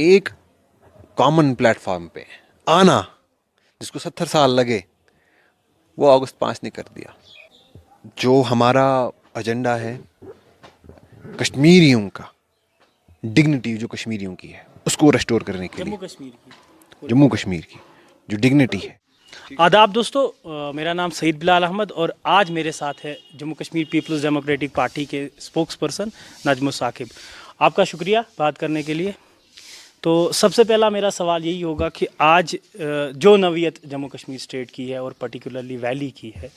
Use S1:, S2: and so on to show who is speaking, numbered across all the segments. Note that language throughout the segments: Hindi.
S1: एक कॉमन प्लेटफॉर्म पे आना, जिसको 70 साल लगे, वो अगस्त 5 ने कर दिया। जो हमारा एजेंडा है कश्मीरियों का, डिग्निटी जो कश्मीरियों की है उसको रेस्टोर करने के लिए, जम्मू कश्मीर की जो डिग्निटी है।
S2: आदाब दोस्तों, मेरा नाम सईद बिलाल अहमद और आज मेरे साथ है Jammu Kashmir Peoples Democratic Party के स्पोक्स पर्सन नजमुल साकिब। आपका शुक्रिया बात करने के लिए। तो सबसे पहला मेरा सवाल यही होगा कि आज जो नवीयत जम्मू कश्मीर स्टेट की है और पर्टिकुलरली वैली की है,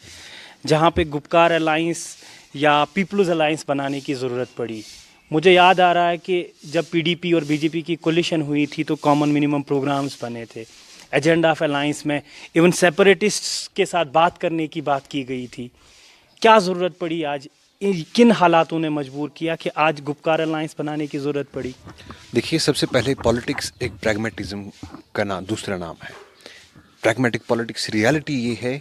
S2: जहाँ पे गुपकार अलाइंस या पीपल्स अलाइंस बनाने की ज़रूरत पड़ी। मुझे याद आ रहा है कि जब पीडीपी और बीजेपी की कोलिशन हुई थी तो कॉमन मिनिमम प्रोग्राम्स बने थे, एजेंडा ऑफ अलाइंस में इवन सेपरेटिस्ट्स के साथ बात करने की बात की गई थी। क्या ज़रूरत पड़ी आज, किन हालातों ने मजबूर किया कि आज गुपकार अलाइंस बनाने की ज़रूरत पड़ी?
S1: देखिए, सबसे पहले पॉलिटिक्स एक प्रैग्मेटिज्म का दूसरा नाम है। प्रैग्मेटिक पॉलिटिक्स रियलिटी ये है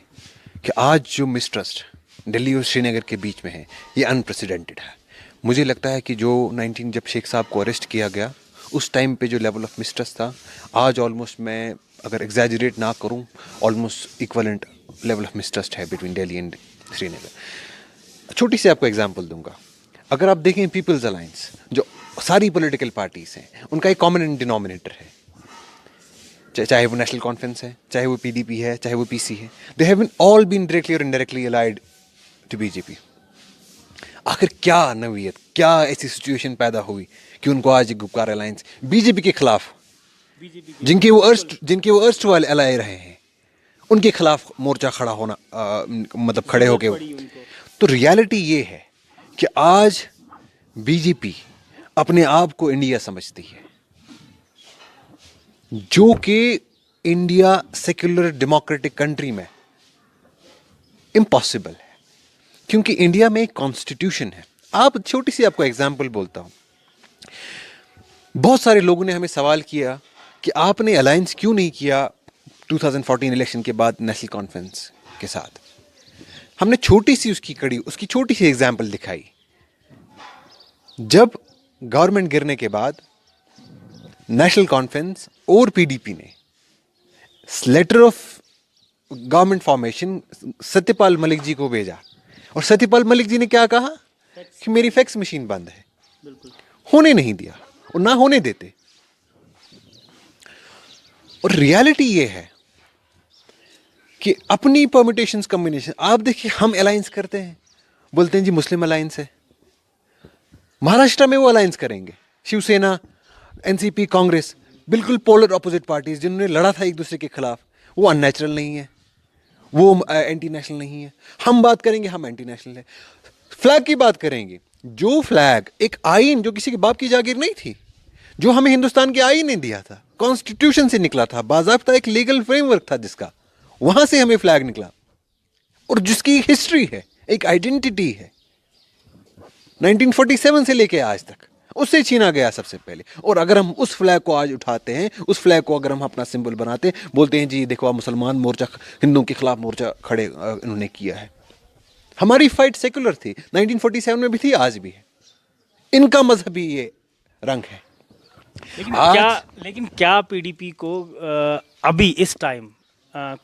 S1: कि आज जो मिसट्रस्ट दिल्ली और श्रीनगर के बीच में है ये अनप्रेसिडेंटेड है। मुझे लगता है कि जो जब शेख साहब को अरेस्ट किया गया उस टाइम पे जो लेवल ऑफ मिसट्रस्ट था, आज ऑलमोस्ट, मैं अगर एग्जैजरेट ना करूं, almost equivalent level of mistrust है बिटवीन दिल्ली एंड श्रीनगर। छोटी सी आपको एग्जांपल दूंगा। अगर आप देखें पीपल्स अलायंस, जो सारी पॉलिटिकल पार्टीज हैं, उनका एक कॉमन डिनोमिनेटर है, चाहे वो नेशनल कॉन्फ्रेंस है, चाहे वो पीडीपी है, चाहे वो पीसी है, they have all been directly और इनडायरेक्टली अलाइड टू बीजेपी। आखिर क्या नवीयत, क्या ऐसी सिचुएशन पैदा हुई कि उनको आज गुपकार अलायंस बीजेपी के खिलाफ, जिनके वो अर्स्ट वाले अलाय रहे हैं, उनके खिलाफ मोर्चा खड़ा होना, मतलब खड़े होके। तो रियलिटी ये है कि आज बीजेपी अपने आप को इंडिया समझती है, जो कि इंडिया सेक्युलर डेमोक्रेटिक कंट्री में इम्पॉसिबल है, क्योंकि इंडिया में एक कॉन्स्टिट्यूशन है। आप छोटी सी आपको एग्जांपल बोलता हूं। बहुत सारे लोगों ने हमें सवाल किया कि आपने अलायंस क्यों नहीं किया 2014 इलेक्शन के बाद नेशनल कॉन्फ्रेंस के साथ। हमने छोटी सी उसकी छोटी सी एग्जांपल दिखाई। जब गवर्नमेंट गिरने के बाद नेशनल कॉन्फ्रेंस और पीडीपी ने letter of government formation Satyapal Malik ji को भेजा, और सत्यपाल मलिक जी ने क्या कहा कि मेरी फैक्स मशीन बंद है, होने नहीं दिया और ना होने देते। और रियलिटी ये है कि अपनी परमिटेशंस कॉम्बिनेशन, आप देखिए, हम अलायंस करते हैं, बोलते हैं जी मुस्लिम अलायंस है, महाराष्ट्र में वो अलायंस करेंगे, शिवसेना, एनसीपी, कांग्रेस, बिल्कुल पोलर ऑपोजिट पार्टीज जिन्होंने लड़ा था एक दूसरे के खिलाफ, वो अननेचुरल नहीं है, वो एंटी नेशनल नहीं है। हम बात करेंगे, हम एंटी नेशनल है। फ्लैग की बात करेंगे, जो फ्लैग एक आईन, जो किसी के बाप की जागीर नहीं थी, जो हमें हिंदुस्तान के आईन ने दिया था, कॉन्स्टिट्यूशन से निकला था, बाज़ाब्ता एक लीगल फ्रेमवर्क था जिसका, वहां से हमें फ्लैग निकला, और जिसकी हिस्ट्री है, एक आइडेंटिटी है, 1947 से लेके आज तक उससे छीना गया सबसे पहले। और अगर हम उस फ्लैग को आज उठाते हैं, उस फ्लैग को अगर हम अपना सिंबल बनाते हैं, बोलते हैं जी देखो, मुसलमान मोर्चा, हिंदुओं के खिलाफ मोर्चा खड़े इन्होंने किया है। हमारी फाइट सेकुलर थी, 1947 में भी थी, आज भी है। इनका मजहबी ये रंग है।
S2: लेकिन क्या पीडीपी को अभी इस टाइम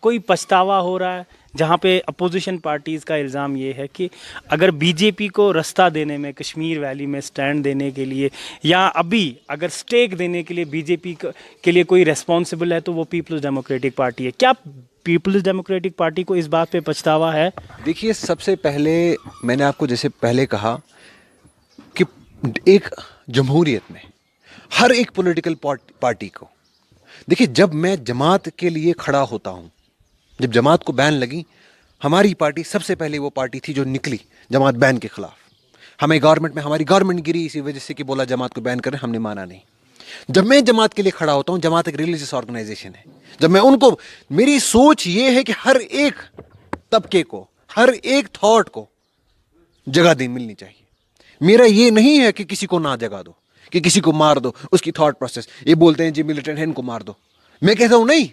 S2: कोई पछतावा हो रहा है, जहाँ पे अपोजिशन पार्टीज़ का इल्ज़ाम ये है कि अगर बीजेपी को रास्ता देने में, कश्मीर वैली में स्टैंड देने के लिए, या अभी अगर स्टेक देने के लिए बीजेपी के लिए कोई रेस्पॉन्सिबल है तो वो पीपल्स डेमोक्रेटिक पार्टी है। क्या पीपल्स डेमोक्रेटिक पार्टी को इस बात पे पछतावा है?
S1: देखिए, सबसे पहले मैंने आपको जैसे पहले कहा कि एक जमहूरियत में हर एक पॉलिटिकल पार्टी को, देखिए, जब मैं जमात के लिए खड़ा होता हूं, जब जमात को बैन लगी, हमारी पार्टी सबसे पहले वो पार्टी थी जो निकली जमात बैन के खिलाफ। हमें गवर्नमेंट में, हमारी गवर्नमेंट गिरी इसी वजह से कि बोला जमात को बैन करें, हमने माना नहीं। जब मैं जमात के लिए खड़ा होता हूं, जमात एक रिलीजियस ऑर्गेनाइजेशन है, जब मैं उनको, मेरी सोच ये है कि हर एक तबके को, हर एक थॉट को जगह दी मिलनी चाहिए। मेरा ये नहीं है कि किसी को ना जगह दो, कि किसी को मार दो, उसकी थॉट प्रोसेस। ये बोलते हैं जी मिलिटेंट है, इनको मार दो। मैं कहता हूं नहीं,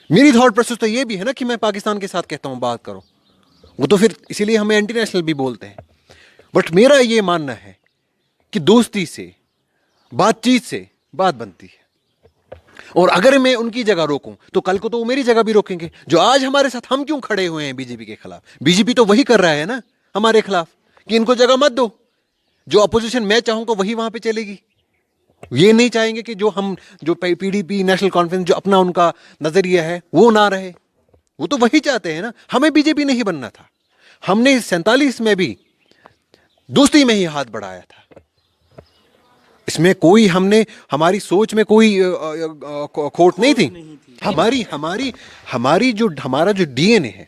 S1: मेरी थॉट प्रोसेस तो ये भी है ना कि मैं पाकिस्तान के साथ कहता हूं बात करो, वो तो फिर इसीलिए हमें एंटी नेशनल भी बोलते हैं। बट मेरा ये मानना है कि दोस्ती से, बातचीत से बात बनती है। और अगर मैं उनकी जगह रोकूं तो कल को तो वो मेरी जगह भी रोकेंगे। जो आज हमारे साथ हम क्यों खड़े हुए हैं बीजेपी के खिलाफ, बीजेपी तो वही कर रहा है ना हमारे खिलाफ कि इनको जगह मत दो। जो अपोजिशन मैं चाहूंगा वही वहां पे चलेगी। ये नहीं चाहेंगे कि जो पीडीपी नेशनल कॉन्फ्रेंस जो अपना उनका नजरिया है वो ना रहे। वो तो वही चाहते हैं ना। हमें बीजेपी नहीं बनना था। हमने 47 में भी दोस्ती में ही हाथ बढ़ाया था। इसमें कोई हमारी सोच में कोई खोट नहीं थी। हमारा जो डीएनए है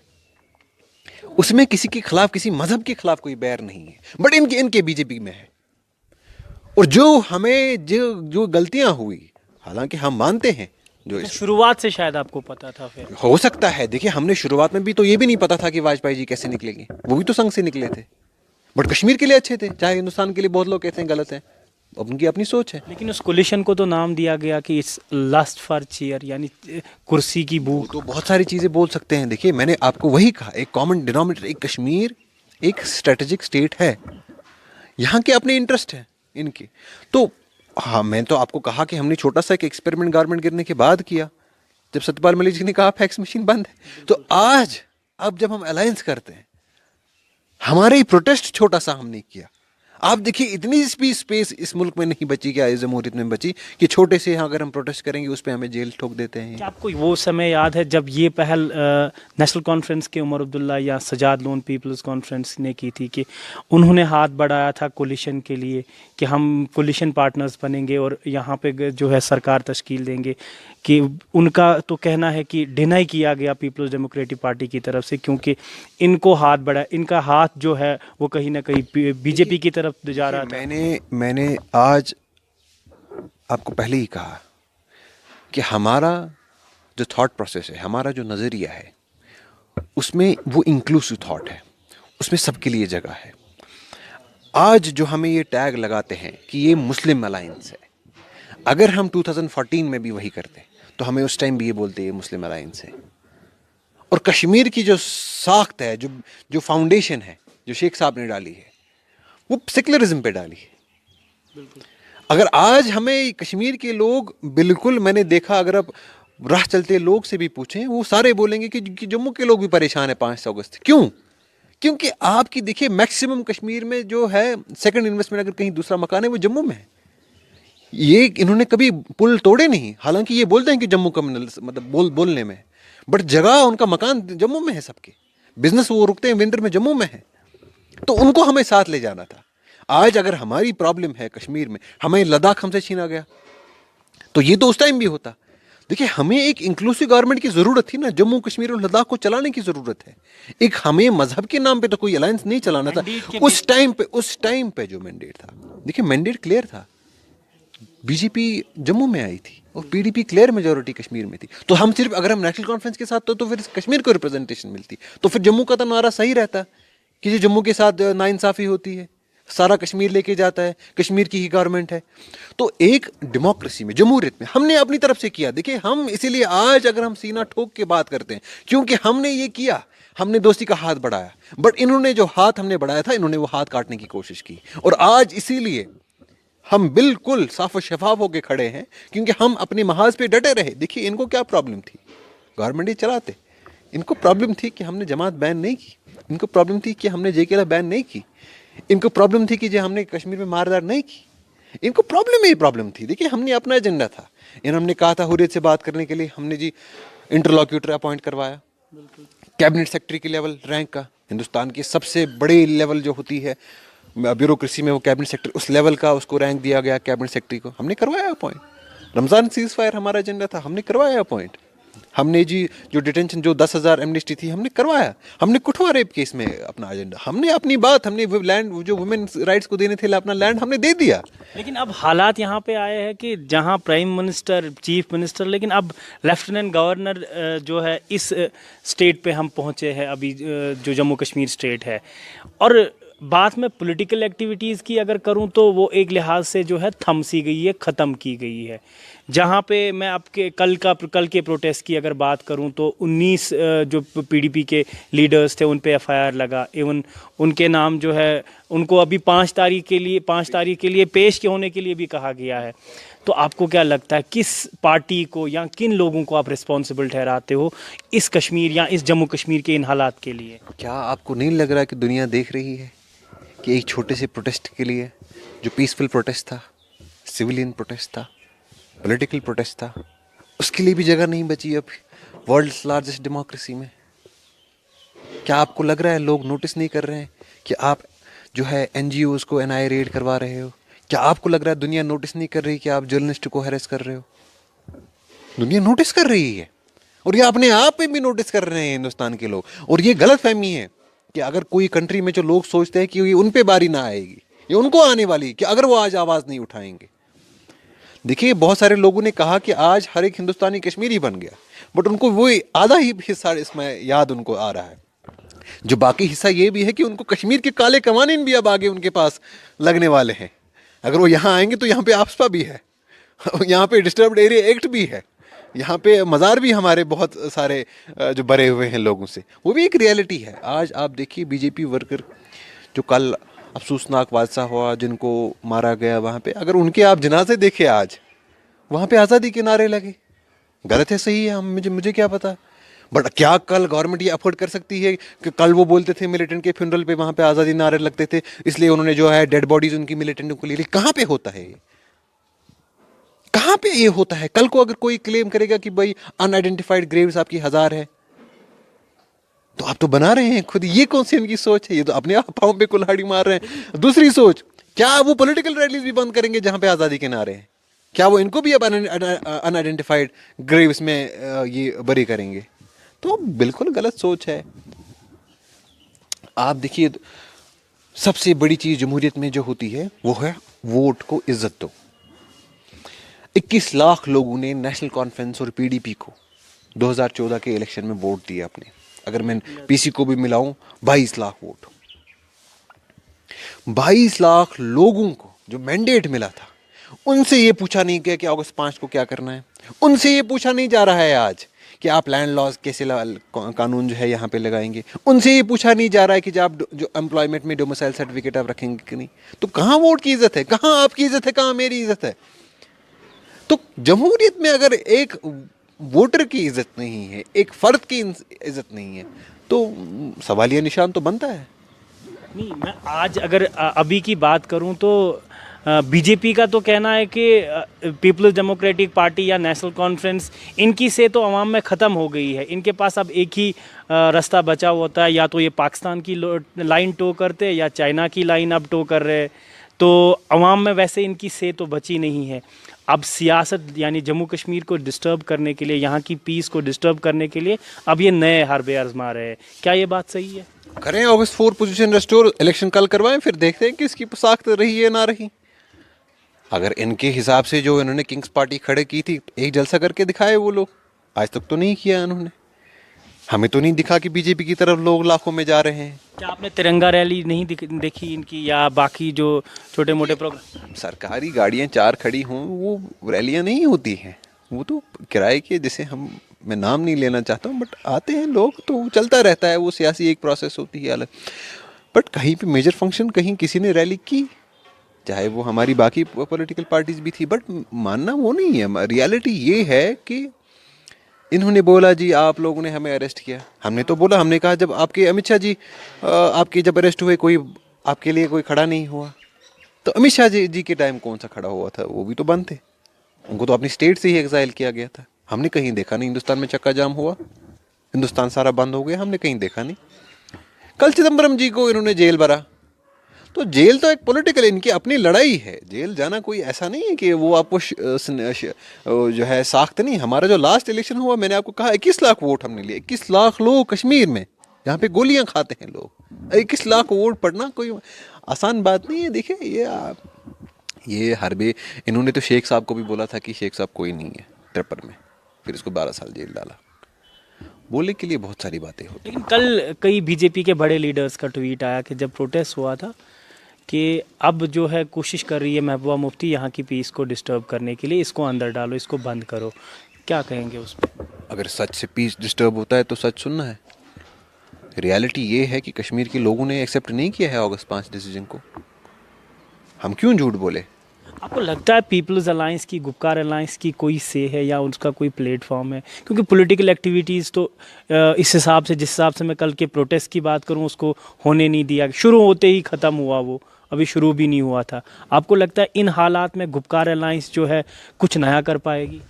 S1: उसमें किसी के खिलाफ, किसी मजहब के खिलाफ कोई बैर नहीं है। बट इनके बीजेपी में है। और जो गलतियां हुई, हालांकि हम मानते हैं
S2: तो शुरुआत से शायद आपको पता था फिर?
S1: हो सकता है। देखिए, हमने शुरुआत में भी तो ये भी नहीं पता था कि वाजपेयी जी कैसे निकलेंगे। वो भी तो संघ से निकले थे, बट कश्मीर के लिए अच्छे थे। चाहे हिंदुस्तान के लिए बहुत लोग कहते हैं गलत है, अब उनकी अपनी सोच है।
S2: लेकिन उस कोलिशन को तो नाम दिया गया कि इट्स लस्ट फॉर चेयर, यानी कुर्सी की भूख।
S1: तो बहुत सारी चीजें बोल सकते हैं। देखिए, मैंने आपको वही कहा, एक कॉमन डिनोमिनेटर, एक कश्मीर एक स्ट्रेटेजिक स्टेट है। यहाँ के अपने इंटरेस्ट है इनके। तो हाँ, मैं तो आपको कहा कि हमने छोटा सा एक एक्सपेरिमेंट गारमेंट गिरने के बाद किया, जब सत्यपाल मलिक जी ने कहा फैक्स मशीन बंद है। तो आज अब जब हम अलायंस करते हैं, हमारे ही प्रोटेस्ट छोटा सा हमने किया। आप देखिए, इतनी भी स्पेस इस मुल्क में नहीं बची, क्या इस जमहूरियत में बची, कि छोटे से यहाँ अगर हम प्रोटेस्ट करेंगे उस पर हमें जेल ठोक देते हैं।
S2: क्या आपको वो समय याद है जब ये पहल नेशनल कॉन्फ्रेंस के उमर अब्दुल्ला या सजाद लोन पीपल्स कॉन्फ्रेंस ने की थी कि उन्होंने हाथ बढ़ाया था कोलिशन के लिए कि हम कोलिशन पार्टनर्स बनेंगे और यहाँ पे जो है सरकार तश्कील देंगे, कि उनका तो कहना है कि डिनाई किया गया पीपल्स डेमोक्रेटिक पार्टी की तरफ से, क्योंकि इनको हाथ बढ़ा, इनका हाथ जो है वो कहीं ना कहीं बीजेपी की तरफ जा रहा था।
S1: मैंने आज आपको पहले ही कहा कि हमारा जो थॉट प्रोसेस है, हमारा जो नज़रिया है, उसमें वो इंक्लूसिव थॉट है, उसमें सबके लिए जगह है। आज जो हमें ये टैग लगाते हैं कि ये मुस्लिम अलायंस है, अगर हम 2014 में भी वही करते तो हमें उस टाइम भी ये बोलते ये मुस्लिम अलायंस है। और कश्मीर की जो साख्त है, जो फाउंडेशन है, जो शेख साहब ने डाली है, वो सेक्युलरिज्म पे डाली है। अगर आज हमें कश्मीर के लोग, बिल्कुल मैंने देखा, अगर आप राह चलते लोग से भी पूछें, वो सारे बोलेंगे कि जम्मू के लोग भी परेशान है 5 अगस्त। क्यों? क्योंकि आपकी देखिए, मैक्सिमम कश्मीर में जो है सेकंड इन्वेस्टमेंट, अगर कहीं दूसरा मकान है वो जम्मू में है। ये इन्होंने कभी पुल तोड़े नहीं, हालांकि ये बोलते हैं कि जम्मू कम्युनल, मतलब बोलने में, बट जगह उनका मकान जम्मू में है, सबके बिजनेस वो रुकते हैं विंटर में जम्मू में है। तो उनको हमें साथ ले जाना था। आज अगर हमारी प्रॉब्लम है कश्मीर में, हमें लद्दाख हमसे छीना गया, तो ये तो उस टाइम भी होता। देखिए, हमें एक इंक्लूसिव गवर्नमेंट की जरूरत थी ना, जम्मू कश्मीर और लद्दाख को चलाने की जरूरत है। एक हमें मजहब के नाम पे तो कोई अलायंस नहीं चलाना था उस टाइम पे जो मैंडेट था। देखिए, मैंडेट क्लियर था। बीजेपी जम्मू में आई थी और पीडीपी क्लियर मेजोरिटी कश्मीर में थी। तो हम सिर्फ, अगर हम नेशनल कॉन्फ्रेंस के साथ तो फिर कश्मीर को रिप्रेजेंटेशन मिलती, तो फिर जम्मू का तो नारा सही रहता कि जो जम्मू के साथ नाइंसाफी होती है, सारा कश्मीर लेके जाता है, कश्मीर की ही गवर्नमेंट है। तो एक डेमोक्रेसी में, जमहूरियत में हमने अपनी तरफ से किया। देखिए, हम इसीलिए आज अगर हम सीना ठोक के बात करते हैं, क्योंकि हमने ये किया, हमने दोस्ती का हाथ बढ़ाया। बट इन्होंने जो हाथ हमने बढ़ाया था, इन्होंने वो हाथ काटने की कोशिश की। और आज इसीलिए हम बिल्कुल साफ और शफाफ होकर खड़े हैं, क्योंकि हम अपने महाज पे डटे रहे। देखिए, इनको क्या प्रॉब्लम थी, गवर्नमेंट ही चलाते। इनको प्रॉब्लम थी कि हमने जमात बैन नहीं की, इनको प्रॉब्लम थी कि हमने जेकेला बैन नहीं की, इनको प्रॉब्लम थी कि जो हमने कश्मीर में मारदार नहीं की, इनको प्रॉब्लम थी। देखिए, हमने अपना एजेंडा था। हमने कहा था हुर्रियत से बात करने के लिए, हमने जी इंटरलॉक्यूटर अपॉइंट करवाया, कैबिनेट सेक्रेटरी के लेवल रैंक का, हिंदुस्तान की सबसे बड़ी लेवल जो होती है ब्यूरोक्रेसी में, वो कैबिनेट सेक्रेटरी, उस लेवल का उसको रैंक दिया गया कैबिनेट सेक्रेटरी को, हमने करवाया अपॉइंट। रमज़ान सीज फायर हमारा एजेंडा था, हमने करवाया अपॉइंट। हमने जी जो डिटेंशन, जो 10,000 एमनेस्टी थी, हमने करवाया। हमने कुठवा रेप केस में अपना एजेंडा, हमने अपनी बात, हमने लैंड जो वुमेन राइट्स को देने थे अपना लैंड हमने दे दिया।
S2: लेकिन अब हालात यहाँ पे आए हैं कि जहाँ प्राइम मिनिस्टर, चीफ मिनिस्टर, लेकिन अब लेफ्टिनेंट गवर्नर जो है, इस स्टेट पे हम पहुँचे हैं अभी, जो जम्मू कश्मीर स्टेट है। और बात में पॉलिटिकल एक्टिविटीज़ की अगर करूं तो वो एक लिहाज से जो है थम सी गई है, ख़त्म की गई है। जहां पे मैं आपके कल के प्रोटेस्ट की अगर बात करूं तो 19 जो पीडीपी के लीडर्स थे उन पे एफआईआर लगा। इवन उनके नाम जो है, उनको अभी 5 तारीख के लिए पेश के होने के लिए भी कहा गया है। तो आपको क्या लगता है किस पार्टी को या किन लोगों को आप रिस्पॉन्सिबल ठहराते हो इस कश्मीर या इस जम्मू कश्मीर के इन हालात के लिए?
S1: क्या आपको नहीं लग रहा कि दुनिया देख रही है कि एक छोटे से प्रोटेस्ट के लिए, जो पीसफुल प्रोटेस्ट था, सिविलियन प्रोटेस्ट था, पॉलिटिकल प्रोटेस्ट था, उसके लिए भी जगह नहीं बची अब वर्ल्ड्स लार्जेस्ट डेमोक्रेसी में? क्या आपको लग रहा है लोग नोटिस नहीं कर रहे हैं कि आप जो है एनजीओज को एनआईए रेड करवा रहे हो? क्या आपको लग रहा है दुनिया नोटिस नहीं कर रही कि आप जर्नलिस्ट को हैरेस कर रहे हो? दुनिया नोटिस कर रही है, और ये अपने आप में भी नोटिस कर रहे हैं हिंदुस्तान के लोग। और ये गलत फहमी है कि अगर कोई कंट्री में जो लोग सोचते हैं कि ये उन पे बारी ना आएगी, ये उनको आने वाली, कि अगर वो आज आवाज़ नहीं उठाएंगे। देखिए, बहुत सारे लोगों ने कहा कि आज हर एक हिंदुस्तानी कश्मीरी बन गया, बट उनको वो आधा ही हिस्सा इसमें याद उनको आ रहा है। जो बाकी हिस्सा ये भी है कि उनको कश्मीर के काले कवानीन भी अब आगे उनके पास लगने वाले हैं। अगर वो यहाँ आएंगे तो यहाँ पे आफ्सपा भी है, यहाँ पे डिस्टर्ब्ड एरिया एक्ट भी है, यहाँ पे मज़ार भी हमारे बहुत सारे जो भरे हुए हैं लोगों से, वो भी एक रियलिटी है। आज आप देखिए बीजेपी वर्कर जो कल अफसोसनाक हादसा हुआ, जिनको मारा गया वहाँ पे, अगर उनके आप जनाजे देखे आज, वहाँ पे आज़ादी के नारे लगे। गलत है सही है, मुझे क्या पता, बट क्या कल गवर्नमेंट ये अफोर्ड कर सकती है कि कल वो बोलते थे मिलिटेंट के फ्यूनरल पे वहाँ पे आज़ादी नारे लगते थे, इसलिए उन्होंने जो है डेड बॉडीज उनकी मिलिटेंटों को ले ली? कहाँ पे होता है ये? कहाँ पे ये होता है? कल को अगर कोई क्लेम करेगा कि भाई अनआइडेंटिफाइड ग्रेव्स आपकी 1000 है, तो आप तो बना रहे हैं खुद। ये कौन सी उनकी सोच है? ये तो अपने आप पाँव पे कुल्हाड़ी मार रहे हैं। दूसरी सोच, क्या वो पॉलिटिकल रैलीज भी बंद करेंगे जहां पे आज़ादी के नारे हैं? क्या वो इनको भी अब अनआइडेंटिफाइड ग्रेव्स में ये बरी करेंगे? तो बिल्कुल गलत सोच है। आप देखिए, सबसे बड़ी चीज जमहूरियत में जो होती है वो है वोट को इज्जत दो। 21 लाख लोगों ने नेशनल कॉन्फ्रेंस और पीडीपी को 2014 के इलेक्शन में वोट दिया अपने। अगर मैं पीसी को भी मिलाऊं, 22 लाख वोट। 22 लाख लोगों को जो मैंडेट मिला था, उनसे ये पूछा नहीं गया कि अगस्त 5 को क्या करना है। उनसे ये पूछा नहीं जा रहा है आज कि आप लैंड लॉज कैसे कानून जो है यहाँ पे लगाएंगे। उनसे ये पूछा नहीं जा रहा है कि जब आप जो एम्प्लॉयमेंट में डोमिसाइल सर्टिफिकेट आप रखेंगे कि नहीं। तो कहाँ वोट की इज्जत है? कहाँ आपकी इज्जत है? कहाँ मेरी इज्जत है? तो जमहूरियत में अगर एक वोटर की इज्जत नहीं है, एक फर्द की इज्जत नहीं है, तो सवालिया निशान तो बनता है।
S2: नहीं, मैं आज अगर अभी की बात करूं तो बीजेपी का तो कहना है कि पीपल्स डेमोक्रेटिक पार्टी या नेशनल कॉन्फ्रेंस, इनकी से तो अवाम में ख़त्म हो गई है। इनके पास अब एक ही रास्ता बचा होता है, या तो ये पाकिस्तान की लाइन टो करते या चाइना की लाइन अब टो कर रहे। तो अवाम में वैसे इनकी से तो बची नहीं है। अब सियासत यानी जम्मू कश्मीर को डिस्टर्ब करने के लिए, यहाँ की पीस को डिस्टर्ब करने के लिए अब ये नए हरबे आजमा रहे हैं। क्या ये बात सही है?
S1: करें अगस्त 4 पोजीशन रेस्टोर, इलेक्शन कल करवाएं, फिर देखते हैं कि इसकी साख्त रही है ना रही। अगर इनके हिसाब से जो इन्होंने किंग्स पार्टी खड़े की थी, एक जलसा करके दिखाए वो लोग। आज तक तो नहीं किया इन्होंने। हमें तो नहीं दिखा कि बीजेपी की तरफ लोग लाखों में जा रहे हैं।
S2: क्या आपने तिरंगा रैली नहीं देखी इनकी, या बाकी जो छोटे मोटे प्रोग्राम?
S1: सरकारी गाड़ियां 4 खड़ी हों, वो रैलियां नहीं होती हैं। वो तो किराए के, जैसे मैं नाम नहीं लेना चाहता हूँ, बट आते हैं लोग तो चलता रहता है। वो सियासी एक प्रोसेस होती है अलग। बट कहीं पे मेजर फंक्शन, कहीं किसी ने रैली की, चाहे वो हमारी बाकी पॉलिटिकल पार्टीज भी थी, बट मानना वो नहीं है। रियलिटी ये है कि इन्होंने बोला जी आप लोगों ने हमें अरेस्ट किया। हमने तो बोला, हमने कहा जब आपके अमित शाह जी आपके जब अरेस्ट हुए, कोई आपके लिए कोई खड़ा नहीं हुआ। तो अमित शाह जी के टाइम कौन सा खड़ा हुआ था? वो भी तो बंद थे। उनको तो अपनी स्टेट से ही एग्जाइल किया गया था। हमने कहीं देखा नहीं हिंदुस्तान में चक्का जाम हुआ, हिंदुस्तान सारा बंद हो गया, हमने कहीं देखा नहीं। कल चिदम्बरम जी को इन्होंने जेल भरा, तो जेल तो एक पॉलिटिकल इनकी अपनी लड़ाई है। जेल जाना कोई ऐसा नहीं है कि वो आपको जो है साख्त नहीं। हमारा जो लास्ट इलेक्शन हुआ, मैंने आपको कहा 21 लाख वोट हमने लिए। 21 लाख लोग कश्मीर में, जहाँ पे गोलियां खाते हैं लोग, 21 लाख वोट पड़ना कोई आसान बात नहीं है। देखिए ये हरबे, इन्होंने तो शेख साहब को भी बोला था कि शेख साहब कोई नहीं है ट्रिपर में, फिर इसको 12 साल जेल डाला। बोलने के लिए बहुत सारी बातें होती।
S2: लेकिन कल कई बीजेपी के बड़े लीडर्स का ट्वीट आया कि जब प्रोटेस्ट हुआ था कि अब जो है कोशिश कर रही है महबूबा मुफ्ती यहाँ की पीस को डिस्टर्ब करने के लिए, इसको अंदर डालो, इसको बंद करो। क्या कहेंगे उस पर?
S1: अगर सच से पीस डिस्टर्ब होता है तो सच सुनना है। रियलिटी ये है कि कश्मीर के लोगों ने एक्सेप्ट नहीं किया है अगस्त 5 डिसीजन को। हम क्यों झूठ बोले?
S2: आपको लगता है पीपल्स अलायंस की, गुपकार अलायंस की कोई से है या उसका कोई प्लेटफॉर्म है? क्योंकि पॉलिटिकल एक्टिविटीज़ तो इस हिसाब से, जिस हिसाब से मैं कल के प्रोटेस्ट की बात करूं, उसको होने नहीं दिया। शुरू होते ही ख़त्म हुआ, वो अभी शुरू भी नहीं हुआ था। आपको लगता है इन हालात में गुपकार अलायंस जो है कुछ नया कर पाएगी?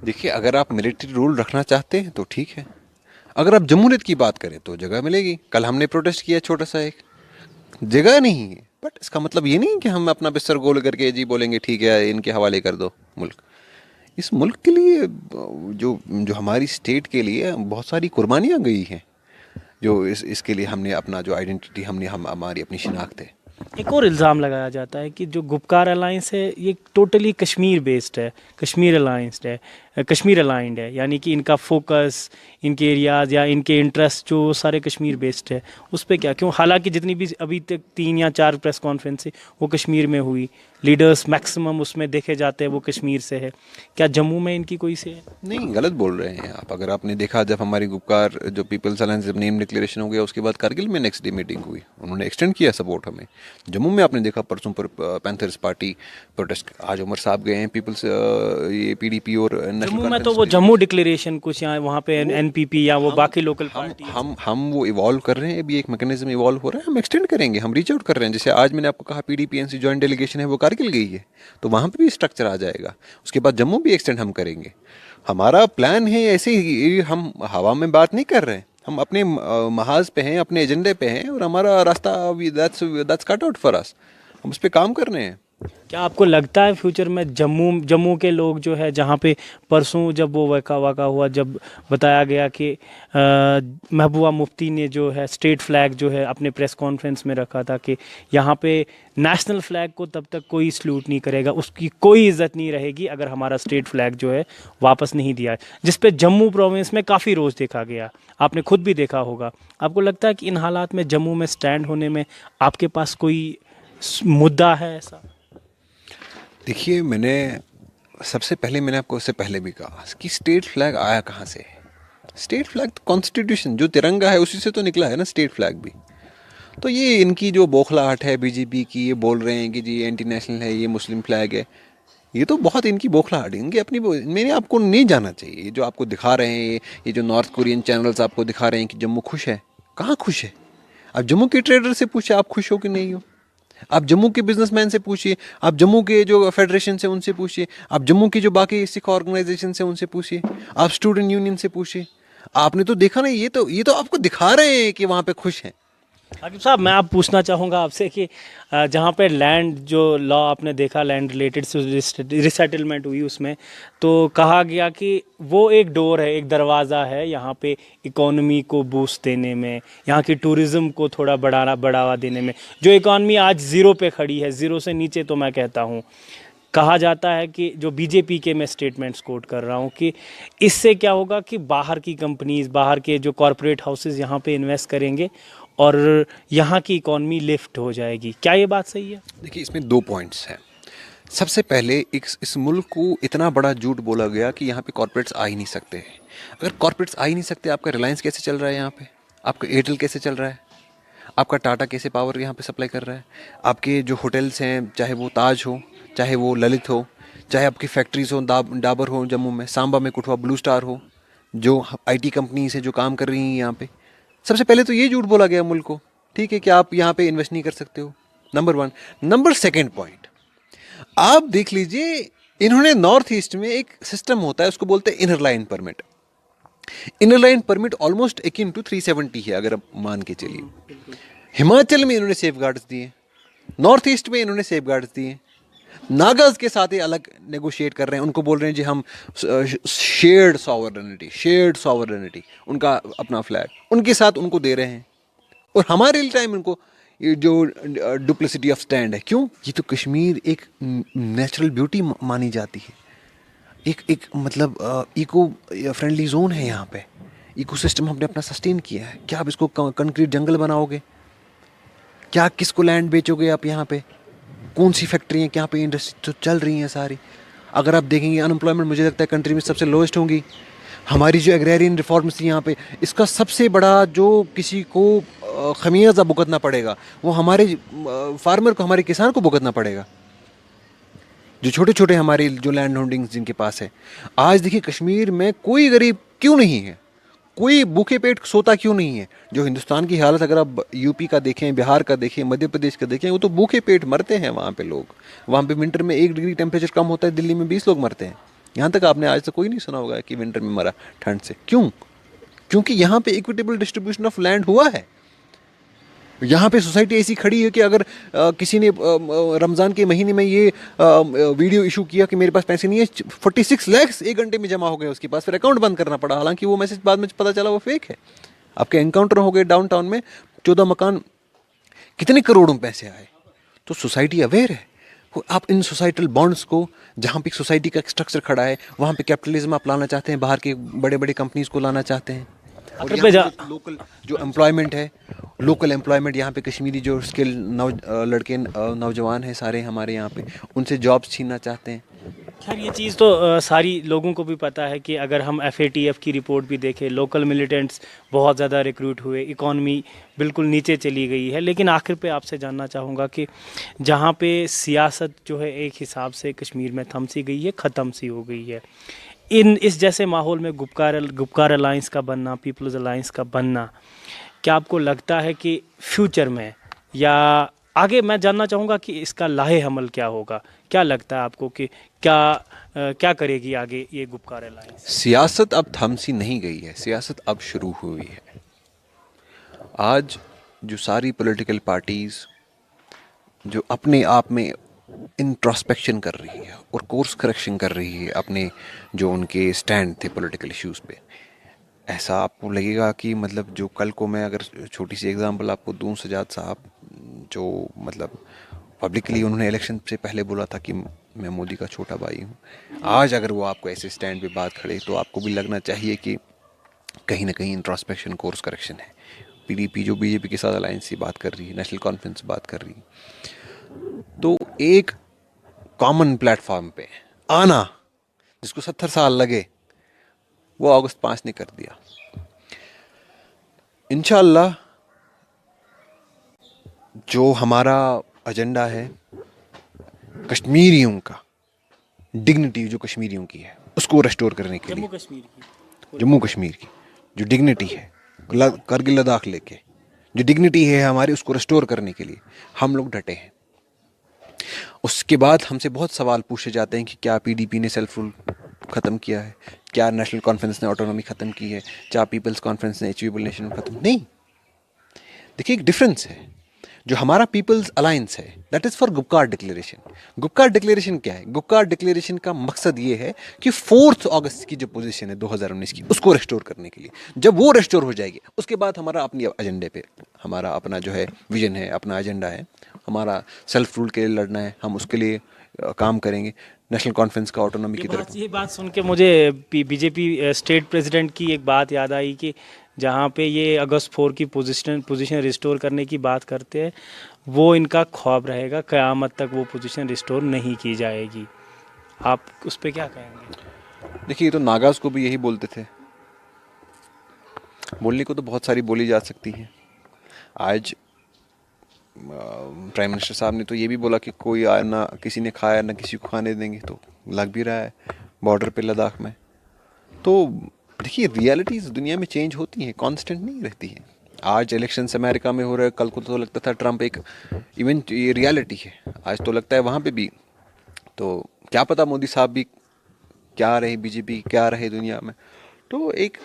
S1: देखिए, अगर आप मिलिट्री रूल रखना चाहते हैं तो ठीक है, अगर आप जमहूरियत की बात करें तो जगह मिलेगी। कल हमने प्रोटेस्ट किया, छोटा सा एक जगह नहीं है, बट इसका मतलब ये नहीं कि हम अपना बिस्तर गोल करके जी बोलेंगे ठीक है इनके हवाले कर दो मुल्क। इस मुल्क के लिए जो जो हमारी स्टेट के लिए बहुत सारी कुर्बानियाँ गई हैं, जो इसके लिए हमने अपना जो आइडेंटिटी हमने हमारी अपनी शिनाख्त है।
S2: एक और इल्ज़ाम लगाया जाता है कि जो गुपकार अलायंस है ये टोटली कश्मीर बेस्ड है, कश्मीर अलायंस्ड है, कश्मीर अलाइंड है, यानी कि इनका फोकस, इनके एरियाज़ या इनके इंटरेस्ट जो सारे कश्मीर बेस्ड है। उस पर क्या, क्यों? हालांकि जितनी भी अभी तक 3 या 4 प्रेस कॉन्फ्रेंस वो कश्मीर में हुई, लीडर्स मैक्सिमम उसमें देखे जाते हैं वो कश्मीर से है। क्या जम्मू में इनकी कोई से है?
S1: नहीं, गलत बोल रहे हैं आप। अगर आपने देखा, जब हमारी गुपकार जो पीपल्स अलायंस जब नेम डिक्लेरेशन हो गया, उसके बाद कारगिल में नेक्स्ट डे मीटिंग हुई, उन्होंने एक्सटेंड किया सपोर्ट हमें। जम्मू में आपने देखा परसों पर पैंथर्स पार्टी प्रोटेस्ट, आज उमर साहब गए हैं पीपल्स ये पीडीपी और
S2: जम्मू में तो वो जम्मू डिक्लेरेशन कुछ, यहाँ वहाँ पे एनपीपी या वो बाकी लोकल पार्टी।
S1: हम वो इवॉल्व कर रहे हैं, अभी एक मैकेनिज्म इवॉल्व हो रहा है, हम एक्सटेंड करेंगे, हम रीच आउट कर रहे हैं। जैसे आज मैंने आपको कहा पीडीपीएनसी जॉइंट डेलीगेशन है वो कारगिल गई है, तो वहाँ पे भी स्ट्रक्चर आ जाएगा। उसके बाद जम्मू भी एक्सटेंड हम करेंगे। हमारा प्लान है, ऐसे ही हम हवा में बात नहीं कर रहे हैं, हम अपने महाज पे हैं, अपने एजेंडे पे हैं, और हमारा रास्ता that's cut out for us, हम उस पर काम कर रहे हैं।
S2: क्या आपको लगता है फ्यूचर में जम्मू के लोग जो है, जहाँ पे परसों जब वो वाक़ा हुआ, जब बताया गया कि महबूबा मुफ्ती ने जो है स्टेट फ्लैग जो है अपने प्रेस कॉन्फ्रेंस में रखा था कि यहाँ पे नेशनल फ्लैग को तब तक कोई सल्यूट नहीं करेगा, उसकी कोई इज्जत नहीं रहेगी अगर हमारा स्टेट फ्लैग जो है वापस नहीं दिया है, जिस पे जम्मू प्रोविंस में काफ़ी रोज़ देखा गया, आपने खुद भी देखा होगा। आपको लगता है कि इन हालात में जम्मू में स्टैंड होने में आपके पास कोई मुद्दा है ऐसा?
S1: देखिए, सबसे पहले मैंने आपको उससे पहले भी कहा कि स्टेट फ्लैग आया कहाँ से है। स्टेट फ्लैग तो कॉन्स्टिट्यूशन जो तिरंगा है उसी से तो निकला है ना, स्टेट फ्लैग भी। तो ये इनकी जो बौखलाहट है बीजेपी की, ये बोल रहे हैं कि जी एंटी नेशनल है, ये मुस्लिम फ्लैग है, ये तो बहुत इनकी बौखलाहट है, इनकी अपनी। मैंने आपको नहीं जाना चाहिए। ये जो आपको दिखा रहे हैं, ये जो नॉर्थ कोरियन चैनल्स आपको दिखा रहे हैं कि जम्मू खुश है, कहाँ खुश है? आप जम्मू के ट्रेडर से पूछे आप खुश हो कि नहीं हो, आप जम्मू के बिजनेसमैन से पूछिए, आप जम्मू के जो फेडरेशन से उनसे पूछिए, आप जम्मू की जो बाकी सिख ऑर्गेनाइजेशन से उनसे पूछिए, आप स्टूडेंट यूनियन से पूछिए। आपने तो देखा ना, ये तो आपको दिखा रहे हैं कि वहाँ पे खुश हैं।
S2: आकिब साहब, मैं आप पूछना चाहूँगा आपसे कि जहाँ पे लैंड जो लॉ आपने देखा, लैंड रिलेटेड रिसेटलमेंट हुई, उसमें तो कहा गया कि वो एक डोर है, एक दरवाज़ा है यहाँ पे इकोनॉमी को बूस्ट देने में, यहाँ की टूरिज़्म को थोड़ा बढ़ावा देने में। जो इकोनॉमी आज ज़ीरो पे खड़ी है, ज़ीरो से नीचे, तो मैं कहता हूँ, कहा जाता है कि जो बीजेपी के मैं स्टेटमेंट्स कोट कर रहा हूँ कि इससे क्या होगा कि बाहर की कंपनीज, बाहर के जो कॉरपोरेट हाउसेस यहाँ पे इन्वेस्ट करेंगे और यहाँ की इकॉनमी लिफ्ट हो जाएगी। क्या ये बात सही है?
S1: देखिए, इसमें 2 पॉइंट्स हैं। सबसे पहले इस मुल्क को इतना बड़ा झूठ बोला गया कि यहाँ पे कॉरपोरेट्स आ ही नहीं सकते। अगर कॉरपोरेट्स आ ही नहीं सकते, आपका रिलायंस कैसे चल रहा है यहाँ पे? आपका एयरटेल कैसे चल रहा है? आपका टाटा कैसे पावर यहाँ पे सप्लाई कर रहा है? आपके जो होटल्स हैं, चाहे वो ताज हो, चाहे वो ललित हो, चाहे आपकी फैक्ट्रीज हो, डाबर हो जम्मू में, सांबा में कुठवा ब्लू स्टार हो, जो आईटी कंपनीज है जो काम कर रही हैं यहाँ पे, सबसे पहले तो ये झूठ बोला गया मुल्क को, ठीक है, कि आप यहाँ पे इन्वेस्ट नहीं कर सकते हो। नंबर 1। नंबर 2 पॉइंट, आप देख लीजिए, इन्होंने नॉर्थ ईस्ट में एक सिस्टम होता है, उसको बोलते हैं inner line permit. Inner line permit almost akin to 370 है, अगर आप मान के चलिए। हिमाचल में इन्होंने सेफ गार्ड्स दिए, नॉर्थ ईस्ट में इन्होंने सेफ गार्ड्स दिए, नागाज के साथ ही अलग नेगोशिएट कर रहे हैं, उनको बोल रहे हैं जी हम शेयर्ड सॉवरेनिटी, उनका अपना फ्लैग उनके साथ उनको दे रहे हैं, और हमारे टाइम उनको ये जो डुप्लिसिटी ऑफ स्टैंड है। क्यों? ये तो कश्मीर एक नेचुरल ब्यूटी मानी जाती है, एक मतलब इको फ्रेंडली जोन है यहाँ पे, इकोसिस्टम हमने अपना सस्टेन किया है। क्या आप इसको कंक्रीट जंगल बनाओगे? क्या किसको लैंड बेचोगे आप यहाँ पे? कौन सी फैक्ट्री हैं, क्या पे इंडस्ट्री तो चल रही हैं सारी? अगर आप देखेंगे अनएम्प्लॉयमेंट मुझे लगता है कंट्री में सबसे लोएस्ट होंगी। हमारी जो एग्रेरियन रिफॉर्म्स थी यहाँ पे, इसका सबसे बड़ा जो किसी को खमियाजा भुगतना पड़ेगा वो हमारे फार्मर को, हमारे किसान को भुगतना पड़ेगा, जो छोटे छोटे हमारे जो लैंड होल्डिंग्स जिनके पास है। आज देखिए कश्मीर में कोई गरीब क्यों नहीं है, कोई भूखे पेट सोता क्यों नहीं है। जो हिंदुस्तान की हालत अगर आप यूपी का देखें, बिहार का देखें, मध्य प्रदेश का देखें, वो तो भूखे पेट मरते हैं वहाँ पे लोग। वहाँ पे विंटर में 1 डिग्री टेम्परेचर कम होता है, दिल्ली में 20 लोग मरते हैं। यहाँ तक आपने आज तक कोई नहीं सुना होगा कि विंटर में मरा ठंड से। क्यों? क्योंकि यहाँ पे इक्विटेबल डिस्ट्रीब्यूशन ऑफ लैंड हुआ है। यहाँ पे सोसाइटी ऐसी खड़ी है कि अगर किसी ने रमज़ान के महीने में ये वीडियो इशू किया कि मेरे पास पैसे नहीं है, 46 लाख 1 घंटे में जमा हो गए उसके पास, फिर अकाउंट बंद करना पड़ा। हालांकि वो मैसेज बाद में पता चला वो फेक है। आपके एनकाउंटर हो गए डाउनटाउन में, 14 मकान, कितने करोड़ों पैसे आए। तो सोसाइटी अवेयर है। आप इन सोसाइटल बॉन्ड्स को, जहाँ पे सोसाइटी का स्ट्रक्चर खड़ा है, वहाँ पे कैपिटलिज्म आप लाना चाहते हैं, बाहर के बड़े बड़े कंपनीज को लाना चाहते हैं। और लोकल जो एम्प्लॉयमेंट है, लोकल एम्प्लॉयमेंट यहाँ पे कश्मीरी जो स्किल लड़के नौजवान हैं सारे हमारे यहाँ पे, उनसे जॉब्स छीनना चाहते हैं।
S2: खैर ये चीज़ तो सारी लोगों को भी पता है कि अगर हम FATF की रिपोर्ट भी देखें, लोकल मिलिटेंट्स बहुत ज़्यादा रिक्रूट हुए, इकॉनमी बिल्कुल नीचे चली गई है। लेकिन आखिर पे आपसे जानना चाहूँगा कि जहाँ पे सियासत जो है एक हिसाब से कश्मीर में थम सी गई है, ख़त्म सी हो गई है, इस जैसे माहौल में गुपकार अलायंस का बनना, पीपल्स अलायंस का बनना, क्या आपको लगता है कि फ्यूचर में या आगे, मैं जानना चाहूँगा कि इसका लाहे अमल क्या होगा? क्या लगता है आपको कि क्या करेगी आगे ये गुपकार अलायंस?
S1: सियासत अब थम सी नहीं गई है, सियासत अब शुरू हुई है। आज जो सारी पॉलिटिकल पार्टीज जो अपने आप में इंट्रोस्पेक्शन कर रही है और कोर्स करेक्शन कर रही है अपने जो उनके स्टैंड थे पॉलिटिकल इश्यूज पे, ऐसा आपको लगेगा कि मतलब जो कल को मैं अगर छोटी सी एग्जांपल आपको दूं, सजाद साहब जो मतलब पब्लिकली उन्होंने इलेक्शन से पहले बोला था कि मैं मोदी का छोटा भाई हूं, आज अगर वो आपको ऐसे स्टैंड पे बात खड़े तो आपको भी लगना चाहिए कि कहीं ना कहीं इंट्रोस्पेक्शन, कोर्स करेक्शन है। PDP जो BJP के साथ अलायंस की बात कर रही है, नेशनल कॉन्फ्रेंस बात कर रही है, तो एक कॉमन प्लेटफॉर्म पे आना, जिसको 70 साल लगे, वो अगस्त 5 ने कर दिया। इंशाअल्लाह जो हमारा एजेंडा है कश्मीरियों का, डिग्निटी जो कश्मीरियों की है उसको रेस्टोर करने के लिए, जम्मू कश्मीर की जो डिग्निटी है, करगिल लद्दाख लेके जो डिग्निटी है हमारी, उसको रेस्टोर करने के लिए हम लोग डटे हैं। उसके बाद हमसे बहुत सवाल पूछे जाते हैं कि क्या PDP ने सेल्फ रूल ख़त्म किया है, क्या नेशनल कॉन्फ्रेंस ने ऑटोनॉमी ख़त्म की है, क्या पीपल्स कॉन्फ्रेंस ने अचीवेबल नेशन ख़त्म नहीं। देखिए एक डिफरेंस है। जो हमारा पीपल्स अलायंस है that is for Gupkar declaration. Gupkar declaration क्या है? गुपकार डिक्लेरेशन का मकसद ये है कि 4 अगस्त की जो पोजीशन है 2019 की, उसको रेस्टोर करने के लिए। जब वो रेस्टोर हो जाएगी उसके बाद हमारा अपनी एजेंडे पे, हमारा अपना जो है विजन है, अपना एजेंडा है, हमारा सेल्फ रूल के लिए लड़ना है, हम उसके लिए काम करेंगे। नेशनल कॉन्फ्रेंस का ऑटोनॉमी की तरफ।
S2: ये बात सुन के मुझे BJP स्टेट प्रेसिडेंट की एक बात याद आई कि जहाँ पे ये अगस्त 4 की पोजीशन रिस्टोर करने की बात करते हैं, वो इनका ख्वाब रहेगा, क़यामत तक वो पोजीशन रिस्टोर नहीं की जाएगी। आप उस पर क्या कहेंगे?
S1: देखिए ये तो नागाज को भी यही बोलते थे। बोलने को तो बहुत सारी बोली जा सकती हैं। आज प्राइम मिनिस्टर साहब ने तो ये भी बोला कि कोई ना किसी ने खाया ना किसी को खाने देंगे, तो लग भी रहा है बॉर्डर पे लद्दाख में। तो देखिए रियलिटीज़ दुनिया में चेंज होती हैं, कांस्टेंट नहीं रहती हैं। आज इलेक्शंस अमेरिका में हो रहे हैं, कल को तो लगता था ट्रम्प एक इवेंट, ये रियलिटी है। आज तो लगता है वहाँ पे भी, तो क्या पता मोदी साहब भी क्या रहे, BJP क्या रहे दुनिया में। तो एक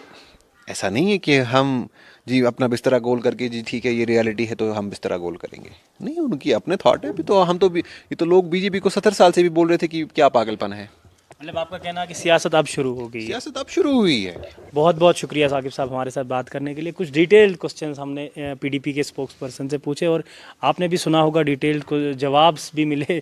S1: ऐसा नहीं है कि हम जी अपना बिस्तरा गोल करके जी ठीक है ये रियलिटी है तो हम बिस्तरा गोल करेंगे, नहीं, उनकी अपने थॉट है। अभी तो हम तो भी, ये तो लोग BJP को 70 साल से भी बोल रहे थे कि क्या पागलपन है।
S2: मतलब आपका कहना है कि सियासत अब शुरू हो गई है?
S1: सियासत अब शुरू हुई है।
S2: बहुत बहुत शुक्रिया साकिब साहब हमारे साथ बात करने के लिए। कुछ डिटेल्ड क्वेश्चंस हमने PDP के स्पोक्स पर्सन से पूछे और आपने भी सुना होगा, डिटेल्ड जवाब भी मिले,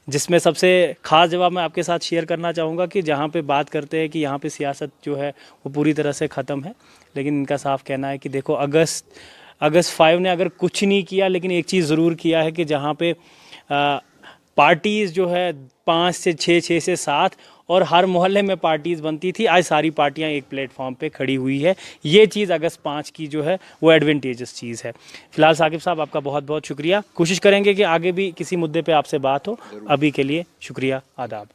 S2: जिसमें सबसे ख़ास जवाब मैं आपके साथ शेयर करना चाहूँगा कि जहाँ पे बात करते हैं कि यहाँ पे सियासत जो है वो पूरी तरह से ख़त्म है, लेकिन इनका साफ कहना है कि देखो अगस्त 5 ने अगर कुछ नहीं किया, लेकिन एक चीज़ ज़रूर किया है कि जहाँ पे पार्टीज़ जो है 5 से 6, 6 से 7 और हर मोहल्ले में पार्टीज़ बनती थी, आज सारी पार्टियां एक प्लेटफॉर्म पे खड़ी हुई है। ये चीज़ अगस्त 5 की जो है वो एडवांटेजेस चीज़ है। फिलहाल साकिब साहब आपका बहुत बहुत शुक्रिया। कोशिश करेंगे कि आगे भी किसी मुद्दे पे आपसे बात हो। अभी के लिए शुक्रिया, आदाब।